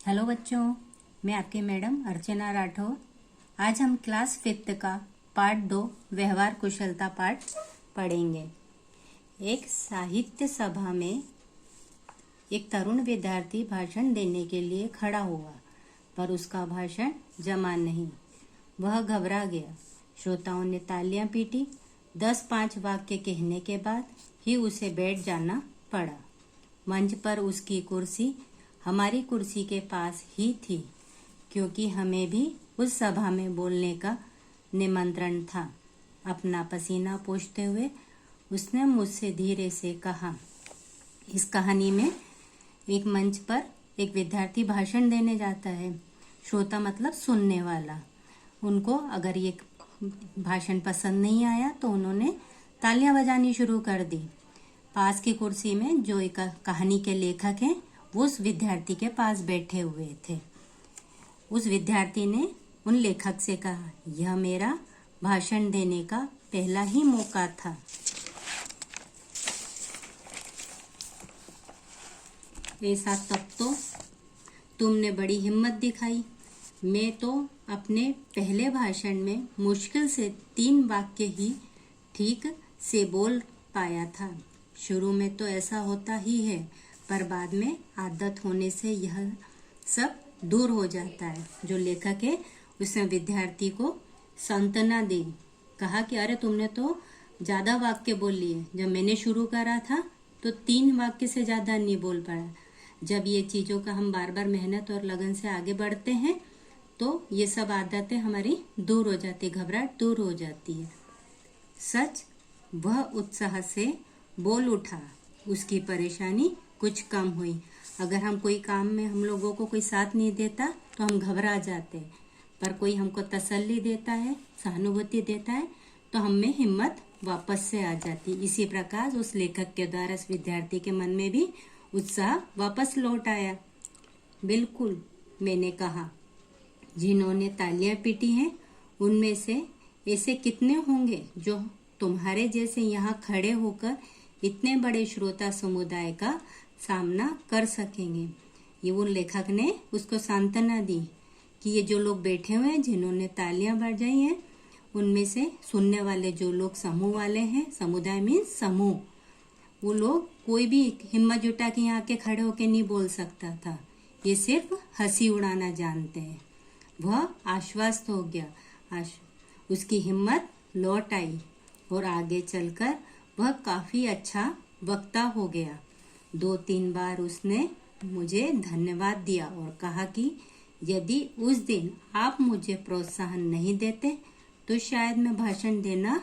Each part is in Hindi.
हेलो बच्चों, मैं आपकी मैडम अर्चना राठौर। आज हम क्लास 5th का पार्ट 2 व्यवहार कुशलता पाठ पढ़ेंगे। एक साहित्य सभा में एक तरुण विद्यार्थी भाषण देने के लिए खड़ा हुआ, पर उसका भाषण जमा नहीं। वह घबरा गया। श्रोताओं ने तालियां पीटी। 10-5 वाक्य कहने के बाद ही उसे बैठ जाना पड़ा। मंच पर उसकी कुर्सी हमारी कुर्सी के पास ही थी, क्योंकि हमें भी उस सभा में बोलने का निमंत्रण था। अपना पसीना पोंछते हुए उसने मुझसे धीरे से कहा, इस कहानी में एक मंच पर एक विद्यार्थी भाषण देने जाता है। श्रोता मतलब सुनने वाला। उनको अगर ये भाषण पसंद नहीं आया तो उन्होंने तालियां बजानी शुरू कर दी। पास की कुर्सी में जो एक कहानी के लेखक हैं, वो उस विद्यार्थी के पास बैठे हुए थे। उस विद्यार्थी ने उन लेखक से कहा, यह मेरा भाषण देने का पहला ही मौका था। ऐसा तब तो तुमने बड़ी हिम्मत दिखाई। मैं तो अपने पहले भाषण में मुश्किल से 3 वाक्य ही ठीक से बोल पाया था। शुरू में तो ऐसा होता ही है, पर बाद में आदत होने से यह सब दूर हो जाता है। जो लेखक है उसने विद्यार्थी को सांत्वना दी। कहा कि अरे तुमने तो ज़्यादा वाक्य बोल लिए। जब मैंने शुरू करा था तो 3 वाक्य से ज़्यादा नहीं बोल पाया। जब ये चीज़ों का हम बार बार मेहनत और लगन से आगे बढ़ते हैं तो ये सब आदतें हमारी दूर हो जाती, घबराहट दूर हो जाती है। सच, वह उत्साह से बोल उठा। उसकी परेशानी कुछ कम हुई। अगर हम कोई काम में हम लोगों को कोई साथ नहीं देता तो हम घबरा जाते, पर कोई हमको तसल्ली देता है, सहानुभूति देता है, तो हम में हिम्मत वापस से आ जाती। इसी प्रकार उस लेखक के द्वारा इस विद्यार्थी के मन में भी उत्साह वापस लौट आया। बिल्कुल, मैंने कहा, जिन्होंने तालियां पीटी हैं उनमें से ऐसे कितने होंगे जो तुम्हारे जैसे यहाँ खड़े होकर इतने बड़े श्रोता समुदाय का सामना कर सकेंगे। ये उन लेखक ने उसको सांत्वना दी कि ये जो लोग बैठे हुए हैं, जिन्होंने तालियां बजाई हैं, उनमें से सुनने वाले जो लोग समूह वाले हैं, समुदाय मीन्स समूह, वो लोग कोई भी हिम्मत जुटा के यहाँ के खड़े होके नहीं बोल सकता था। ये सिर्फ हंसी उड़ाना जानते हैं। वह आश्वस्त हो गया। उसकी हिम्मत लौट आई और आगे चलकर वह काफी अच्छा वक्ता हो गया। 2-3 बार उसने मुझे धन्यवाद दिया और कहा कि यदि उस दिन आप मुझे प्रोत्साहन नहीं देते तो शायद मैं भाषण देना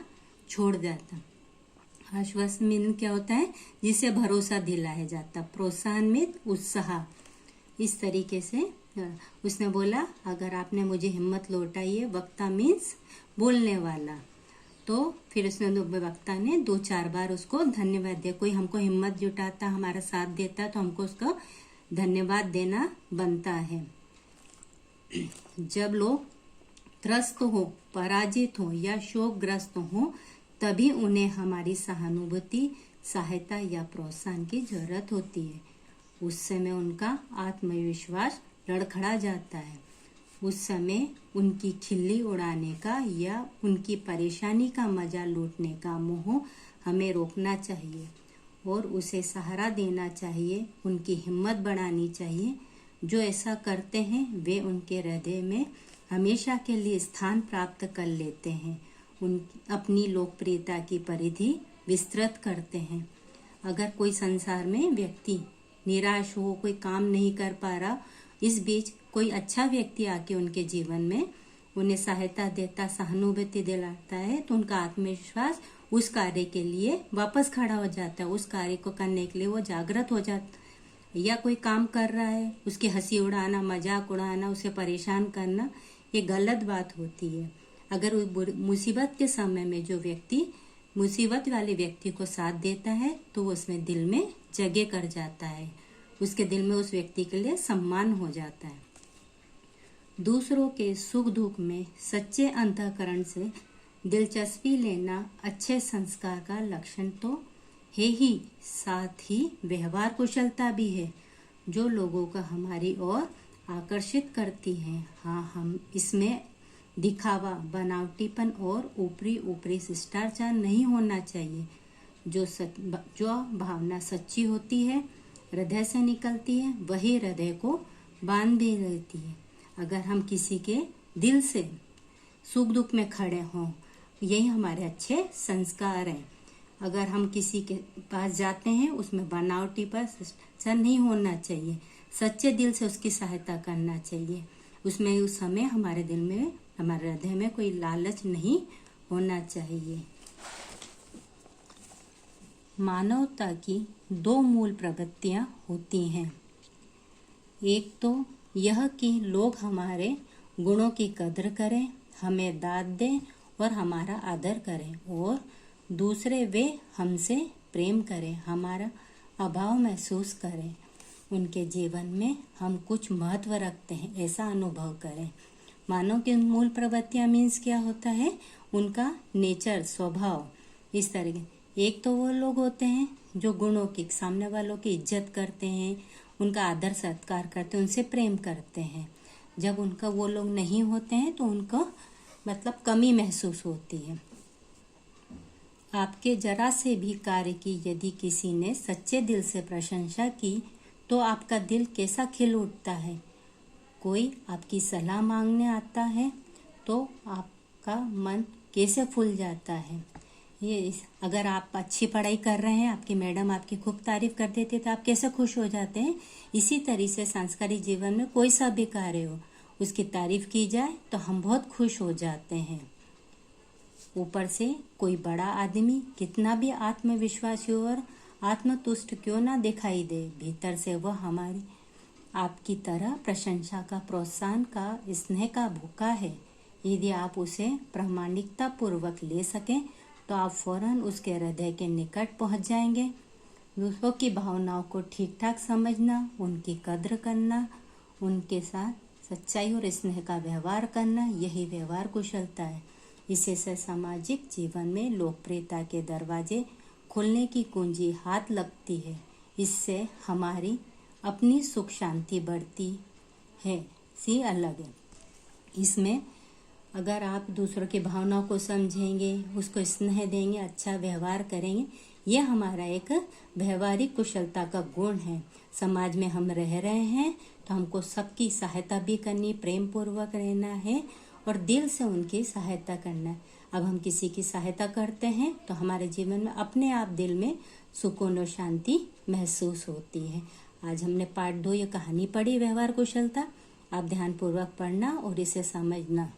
छोड़ देता। आश्वासन में क्या होता है? जिसे भरोसा दिलाया जाता। प्रोत्साहन में उत्साह। इस तरीके से उसने बोला, अगर आपने मुझे हिम्मत लौटाई है, वक्ता मीन्स बोलने वाला। तो फिर उसने वक्ता ने 2-4 बार उसको धन्यवाद दिया। कोई हमको हिम्मत जुटाता, हमारा साथ देता, तो हमको उसको धन्यवाद देना बनता है। जब लोग त्रस्त हो, पराजित हो या शोकग्रस्त हो, तभी उन्हें हमारी सहानुभूति, सहायता या प्रोत्साहन की जरूरत होती है। उस समय उनका आत्मविश्वास लड़खड़ा जाता है। उस समय उनकी खिल्ली उड़ाने का या उनकी परेशानी का मजा लूटने का मोह हमें रोकना चाहिए और उसे सहारा देना चाहिए। उनकी हिम्मत बढ़ानी चाहिए। जो ऐसा करते हैं वे उनके हृदय में हमेशा के लिए स्थान प्राप्त कर लेते हैं। अपनी लोकप्रियता की परिधि विस्तृत करते हैं। अगर कोई संसार में व्यक्ति निराश हो, कोई काम नहीं कर पा रहा, इस बीच कोई अच्छा व्यक्ति आके उनके जीवन में उन्हें सहायता देता, सहानुभूति दिलाता है, तो उनका आत्मविश्वास उस कार्य के लिए वापस खड़ा हो जाता है। उस कार्य को करने के लिए वो जागृत हो जाता है। या कोई काम कर रहा है, उसकी हंसी उड़ाना, मजाक उड़ाना, उसे परेशान करना, ये गलत बात होती है। अगर मुसीबत के समय में जो व्यक्ति मुसीबत वाले व्यक्ति को साथ देता है तो वो उसमें दिल में जगह कर जाता है। उसके दिल में उस व्यक्ति के लिए सम्मान हो जाता है। दूसरों के सुख दुख में सच्चे अंतःकरण से दिलचस्पी लेना अच्छे संस्कार का लक्षण तो है ही, साथ ही व्यवहार कुशलता भी है, जो लोगों का हमारी ओर आकर्षित करती है। हाँ, हम इसमें दिखावा, बनावटीपन और ऊपरी शिष्टाचार नहीं होना चाहिए। जो भावना सच्ची होती है, हृदय से निकलती है, वही हृदय को बांधे रहती है। अगर हम किसी के दिल से सुख दुख में खड़े हों, यही हमारे अच्छे संस्कार हैं। अगर हम किसी के पास जाते हैं, उसमें बनावटी पर नहीं होना चाहिए, सच्चे दिल से उसकी सहायता करना चाहिए। उसमें उस समय हमारे दिल में, हमारे हृदय में कोई लालच नहीं होना चाहिए। मानवता की दो मूल प्रवृत्तियां होती हैं। एक तो यह कि लोग हमारे गुणों की कदर करें, हमें दाद दें और हमारा आदर करें, और दूसरे वे हमसे प्रेम करें, हमारा अभाव महसूस करें, उनके जीवन में हम कुछ महत्व रखते हैं ऐसा अनुभव करें। मानव की मूल प्रवृत्तियां मीन्स क्या होता है, उनका नेचर, स्वभाव इस तरह। एक तो वो लोग होते हैं जो गुणों की, सामने वालों की इज्जत करते हैं, उनका आदर सत्कार करते हैं, उनसे प्रेम करते हैं। जब उनका वो लोग नहीं होते हैं तो उनको मतलब कमी महसूस होती है। आपके जरा से भी कार्य की यदि किसी ने सच्चे दिल से प्रशंसा की तो आपका दिल कैसा खिल उठता है। कोई आपकी सलाह मांगने आता है तो आपका मन कैसे फूल जाता है। ये अगर आप अच्छी पढ़ाई कर रहे हैं, आपकी मैडम आपकी खूब तारीफ कर देते तो आप कैसे खुश हो जाते हैं। इसी तरह से सांस्कृतिक जीवन में कोई सा भी कार्य हो, उसकी तारीफ की जाए तो हम बहुत खुश हो जाते हैं। ऊपर से कोई बड़ा आदमी कितना भी आत्मविश्वासी और आत्मतुष्ट क्यों ना दिखाई दे, भीतर से वह हमारी आपकी तरह प्रशंसा का, प्रोत्साहन का, स्नेह का भूखा है। यदि आप उसे प्रामाणिकता पूर्वक ले सकें तो आप फौरन उसके हृदय के निकट पहुंच जाएंगे। दूसरों की भावनाओं को ठीक ठाक समझना, उनकी कद्र करना, उनके साथ सच्चाई और स्नेह का व्यवहार करना, यही व्यवहार कुशलता है। इसी से सामाजिक जीवन में लोकप्रियता के दरवाजे खुलने की कुंजी हाथ लगती है। इससे हमारी अपनी सुख शांति बढ़ती है। सी अलग है। इसमें अगर आप दूसरों की भावनाओं को समझेंगे, उसको स्नेह देंगे, अच्छा व्यवहार करेंगे, यह हमारा एक व्यवहारिक कुशलता का गुण है। समाज में हम रह रहे हैं तो हमको सबकी सहायता भी करनी, प्रेम पूर्वक रहना है और दिल से उनकी सहायता करना है। अब हम किसी की सहायता करते हैं तो हमारे जीवन में अपने आप दिल में सुकून और शांति महसूस होती है। आज हमने पार्ट 2 ये कहानी पढ़ी, व्यवहार कुशलता। आप ध्यानपूर्वक पढ़ना और इसे समझना।